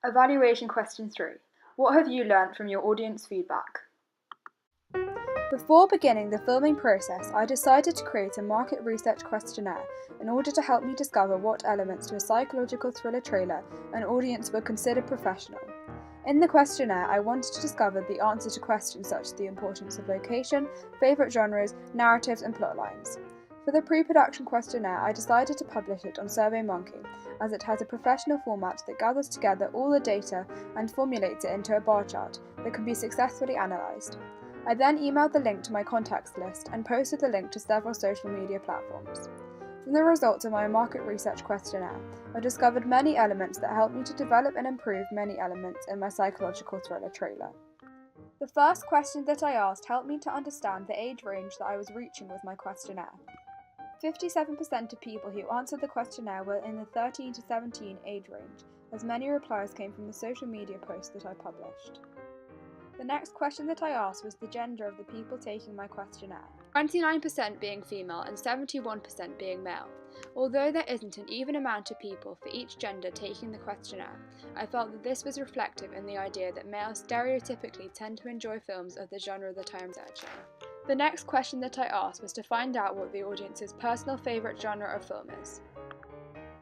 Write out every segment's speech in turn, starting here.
Evaluation question 3. What have you learnt from your audience feedback? Before beginning the filming process, I decided to create a market research questionnaire in order to help me discover what elements to a psychological thriller trailer an audience would consider professional. In the questionnaire, I wanted to discover the answer to questions such as the importance of location, favourite genres, narratives, and plotlines. For the pre-production questionnaire, I decided to publish it on SurveyMonkey, as it has a professional format that gathers together all the data and formulates it into a bar chart that can be successfully analysed. I then emailed the link to my contacts list and posted the link to several social media platforms. From the results of my market research questionnaire, I discovered many elements that helped me to develop and improve many elements in my psychological thriller trailer. The first question that I asked helped me to understand the age range that I was reaching with my questionnaire. 57% of people who answered the questionnaire were in the 13 to 17 age range, as many replies came from the social media posts that I published. The next question that I asked was the gender of the people taking my questionnaire, 29% being female and 71% being male. Although there isn't an even amount of people for each gender taking the questionnaire, I felt that this was reflective in the idea that males stereotypically tend to enjoy films of the genre that I am researching. The next question that I asked was to find out what the audience's personal favourite genre of film is.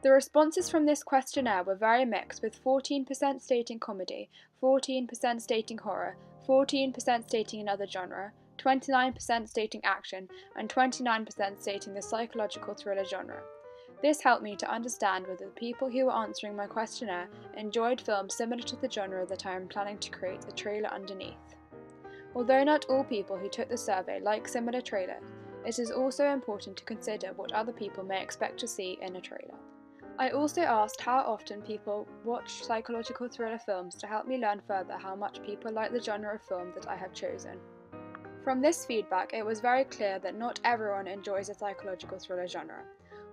The responses from this questionnaire were very mixed, with 14% stating comedy, 14% stating horror, 14% stating another genre, 29% stating action, and 29% stating the psychological thriller genre. This helped me to understand whether the people who were answering my questionnaire enjoyed films similar to the genre that I am planning to create a trailer underneath. Although not all people who took the survey like similar trailers, it is also important to consider what other people may expect to see in a trailer. I also asked how often people watch psychological thriller films to help me learn further how much people like the genre of film that I have chosen. From this feedback, it was very clear that not everyone enjoys the psychological thriller genre,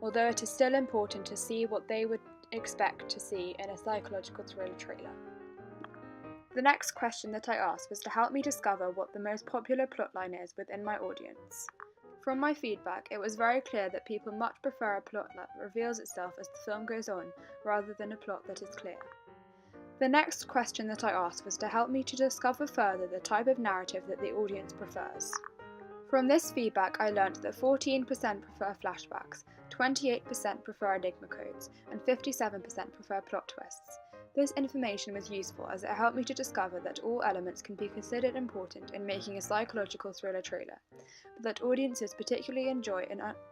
although it is still important to see what they would expect to see in a psychological thriller trailer. The next question that I asked was to help me discover what the most popular plotline is within my audience. From my feedback, it was very clear that people much prefer a plot that reveals itself as the film goes on, rather than a plot that is clear. The next question that I asked was to help me to discover further the type of narrative that the audience prefers. From this feedback, I learnt that 14% prefer flashbacks, 28% prefer enigma codes, and 57% prefer plot twists. This information was useful as it helped me to discover that all elements can be considered important in making a psychological thriller trailer, but that audiences particularly enjoy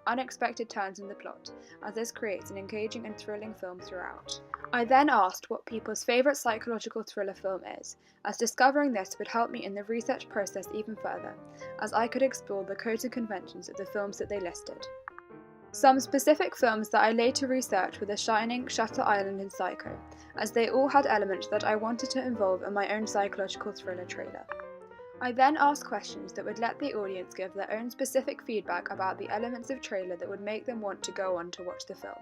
unexpected turns in the plot, as this creates an engaging and thrilling film throughout. I then asked what people's favourite psychological thriller film is, as discovering this would help me in the research process even further, as I could explore the codes and conventions of the films that they listed. Some specific films that I later researched were The Shining, Shutter Island, and Psycho, as they all had elements that I wanted to involve in my own psychological thriller trailer. I then asked questions that would let the audience give their own specific feedback about the elements of trailer that would make them want to go on to watch the film.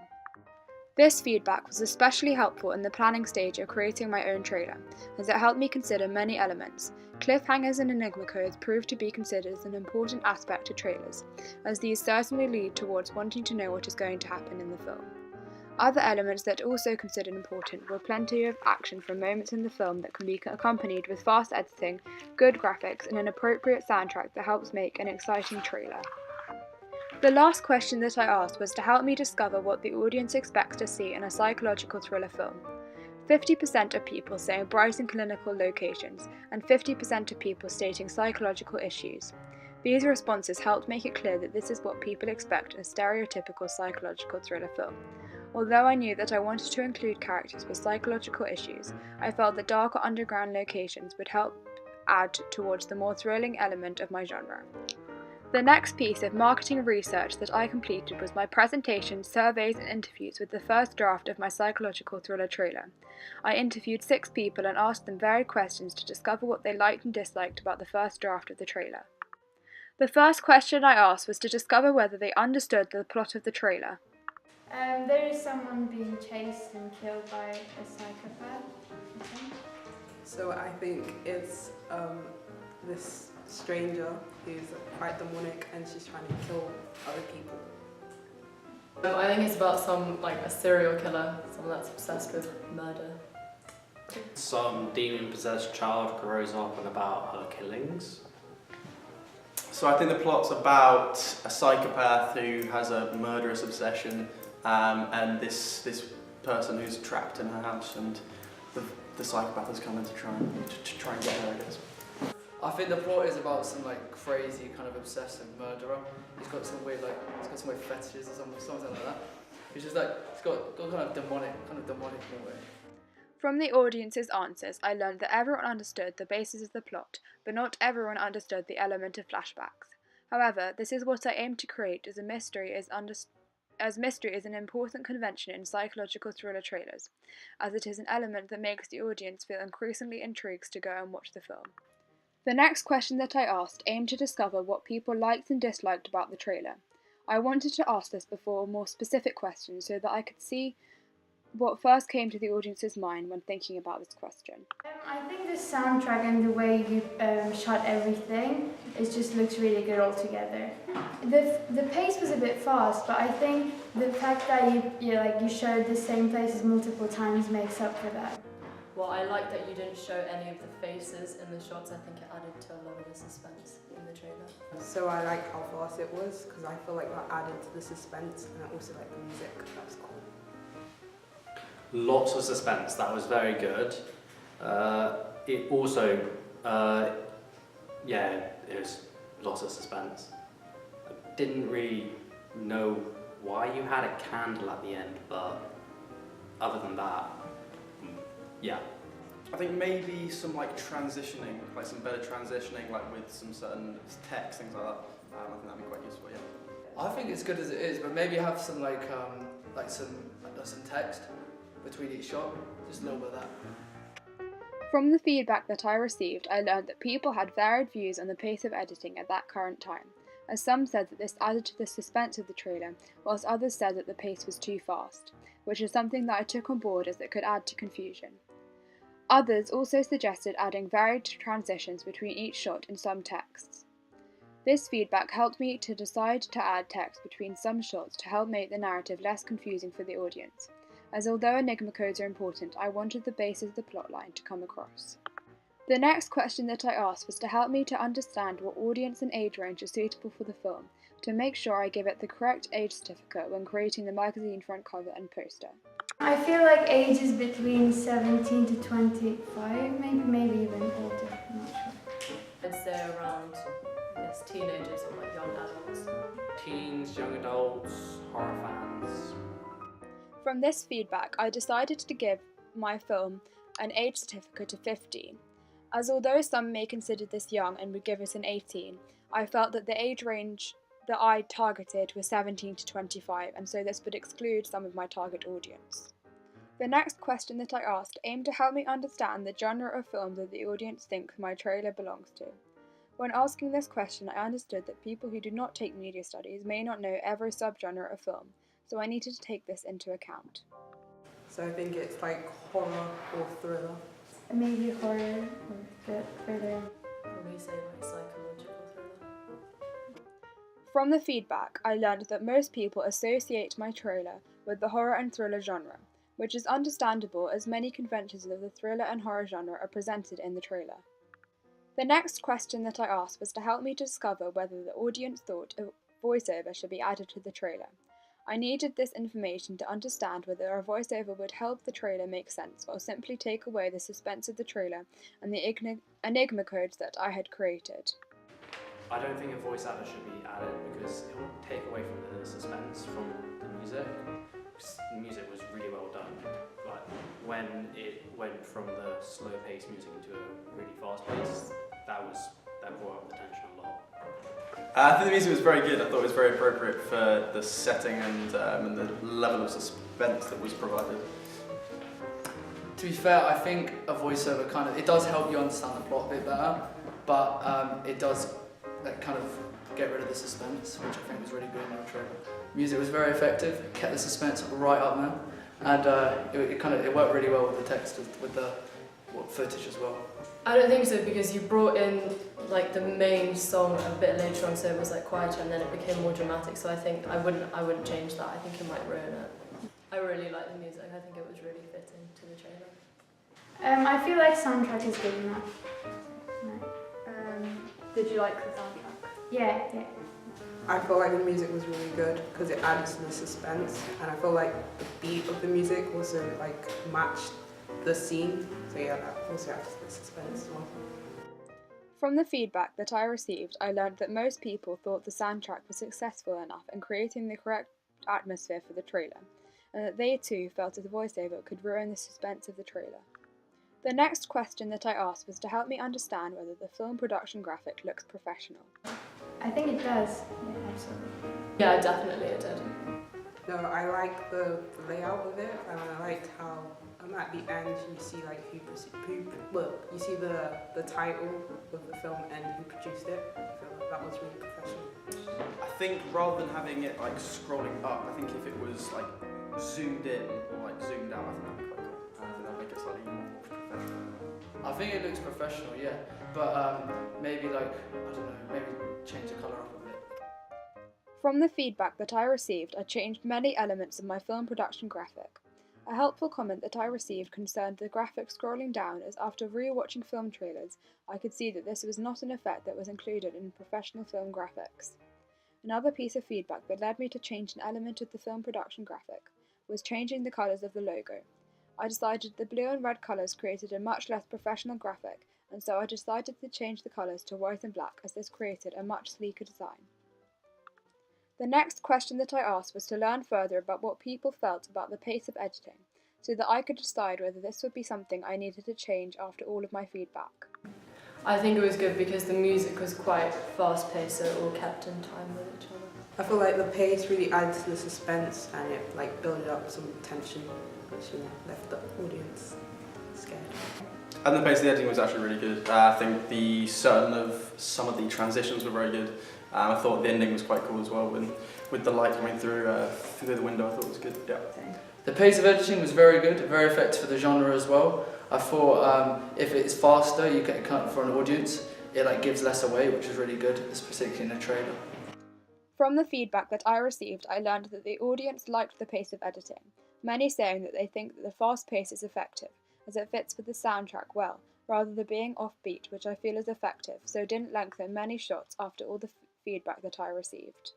This feedback was especially helpful in the planning stage of creating my own trailer, as it helped me consider many elements. Cliffhangers and enigma codes proved to be considered as an important aspect to trailers, as these certainly lead towards wanting to know what is going to happen in the film. Other elements that also considered important were plenty of action from moments in the film that can be accompanied with fast editing, good graphics, and an appropriate soundtrack that helps make an exciting trailer. The last question that I asked was to help me discover what the audience expects to see in a psychological thriller film. 50% of people saying bright and clinical locations, and 50% of people stating psychological issues. These responses helped make it clear that this is what people expect in a stereotypical psychological thriller film. Although I knew that I wanted to include characters with psychological issues, I felt that darker underground locations would help add towards the more thrilling element of my genre. The next piece of marketing research that I completed was my presentation, surveys, and interviews with the first draft of my psychological thriller trailer. I interviewed 6 people and asked them varied questions to discover what they liked and disliked about the first draft of the trailer. The first question I asked was to discover whether they understood the plot of the trailer. There is someone being chased and killed by a psychopath, I think. So I think it's this stranger who's quite demonic and she's trying to kill other people. I think it's about a serial killer, someone that's obsessed with murder. Some demon-possessed child grows up and about her killings. So I think the plot's about a psychopath who has a murderous obsession, and this person who's trapped in her house, and the psychopath has come in to try and get her, I guess. I think the plot is about some like crazy kind of obsessive murderer. He's got some weird fetishes or something like that. He's just like it's got kind of demonic in a way. From the audience's answers, I learned that everyone understood the basis of the plot, but not everyone understood the element of flashbacks. However, this is what I aim to create, as mystery is an important convention in psychological thriller trailers, as it is an element that makes the audience feel increasingly intrigued to go and watch the film. The next question that I asked aimed to discover what people liked and disliked about the trailer. I wanted to ask this before more specific questions so that I could see what first came to the audience's mind when thinking about this question. I think the soundtrack and the way you shot everything, it just looks really good altogether. The pace was a bit fast, but I think the fact that you showed the same places multiple times makes up for that. Well, I like that you didn't show any of the faces in the shots. I think it added to a lot of the suspense in the trailer. So I like how fast it was because I feel like that added to the suspense, and I also like the music. That was cool. Lots of suspense, that was very good. It also, it was lots of suspense. I didn't really know why you had a candle at the end, but other than that, yeah. I think maybe some like transitioning, like some better transitioning, like with some certain text, things like that. I think that'd be quite useful, yeah. I think it's good as it is, but maybe have some some text between each shot, just a little bit of that. From the feedback that I received, I learned that people had varied views on the pace of editing at that current time, as some said that this added to the suspense of the trailer, whilst others said that the pace was too fast, which is something that I took on board as it could add to confusion. Others also suggested adding varied transitions between each shot in some texts. This feedback helped me to decide to add text between some shots to help make the narrative less confusing for the audience, as although enigma codes are important, I wanted the basis of the plotline to come across. The next question that I asked was to help me to understand what audience and age range is suitable for the film, to make sure I give it the correct age certificate when creating the magazine front cover and poster. I feel like age is between 17 to 25, maybe even older, I'm not sure. I'd say around teenagers or like young adults. Teens, young adults, horror fans. From this feedback, I decided to give my film an age certificate of 15, as although some may consider this young and would give it an 18, I felt that the age range that I targeted was 17 to 25, and so this would exclude some of my target audience. The next question that I asked aimed to help me understand the genre of film that the audience thinks my trailer belongs to. When asking this question, I understood that people who do not take media studies may not know every subgenre of film, so I needed to take this into account. So I think it's like horror or thriller. Maybe horror or thriller. Probably say like psychological thriller. From the feedback, I learned that most people associate my trailer with the horror and thriller genre, which is understandable as many conventions of the thriller and horror genre are presented in the trailer. The next question that I asked was to help me discover whether the audience thought a voiceover should be added to the trailer. I needed this information to understand whether a voiceover would help the trailer make sense or simply take away the suspense of the trailer and the enigma codes that I had created. I don't think a voice actor should be added because it will take away from the suspense from the music. The music was really well done, but when it went from the slow-paced music into a really fast pace, that brought up the tension a lot. I think the music was very good. I thought it was very appropriate for the setting and the level of suspense that was provided. To be fair, I think a voiceover it does help you understand the plot a bit better, but it does kind of get rid of the suspense, which I think was really good in the trailer. Music was very effective, it kept the suspense right up there, and it worked really well with the text, with the footage as well. I don't think so, because you brought in like the main song a bit later on, so it was like quieter and then it became more dramatic, so I think I wouldn't change that. I think it might ruin it. I really like the music. I think it was really fitting to the trailer. I feel like soundtrack is good enough. No. Did you like the soundtrack? Yeah. I feel like the music was really good because it added to the suspense, and I feel like the beat of the music also like matched the scene. So yeah, that also adds to the suspense as well. From the feedback that I received, I learned that most people thought the soundtrack was successful enough in creating the correct atmosphere for the trailer, and that they too felt that the voiceover could ruin the suspense of the trailer. The next question that I asked was to help me understand whether the film production graphic looks professional. I think it does. Yeah, absolutely. Yeah, definitely it did. No, I like the layout of it, and I liked how at the end you see like you see the title of the film and who produced it. I feel like that was really professional. I think rather than having it like scrolling up, I think if it was like zoomed in or like zoomed out, I think that'd be quite cool. I think that'd make it slightly more professional. I think it looks professional, yeah, but maybe like, I don't know, maybe change the colour up a bit. From the feedback that I received, I changed many elements of my film production graphic. A helpful comment that I received concerned the graphic scrolling down, as after re-watching film trailers, I could see that this was not an effect that was included in professional film graphics. Another piece of feedback that led me to change an element of the film production graphic was changing the colours of the logo. I decided the blue and red colours created a much less professional graphic, and so I decided to change the colours to white and black, as this created a much sleeker design. The next question that I asked was to learn further about what people felt about the pace of editing, so that I could decide whether this would be something I needed to change after all of my feedback. I think it was good because the music was quite fast-paced, so it all kept in time with each other. I feel like the pace really added to the suspense, and it like built up some tension, which left the audience scared. And the pace of the editing was actually really good. I think some of the transitions were very good. I thought the ending was quite cool as well, with the light coming through the window. I thought it was good. Yeah. The pace of editing was very good, very effective for the genre as well. I thought if it's faster, you can account for an audience. It like gives less away, which is really good, particularly in a trailer. From the feedback that I received, I learned that the audience liked the pace of editing, many saying that they think that the fast pace is effective, as it fits with the soundtrack well, rather than being offbeat, which I feel is effective, so didn't lengthen many shots after all the feedback that I received.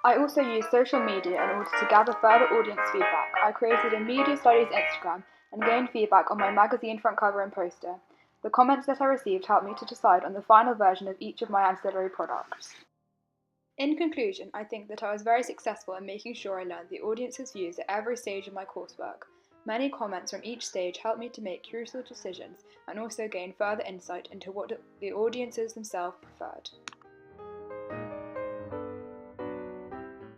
I also used social media in order to gather further audience feedback. I created a media studies Instagram and gained feedback on my magazine front cover and poster. The comments that I received helped me to decide on the final version of each of my ancillary products. In conclusion, I think that I was very successful in making sure I learned the audience's views at every stage of my coursework. Many comments from each stage helped me to make crucial decisions and also gain further insight into what the audiences themselves preferred.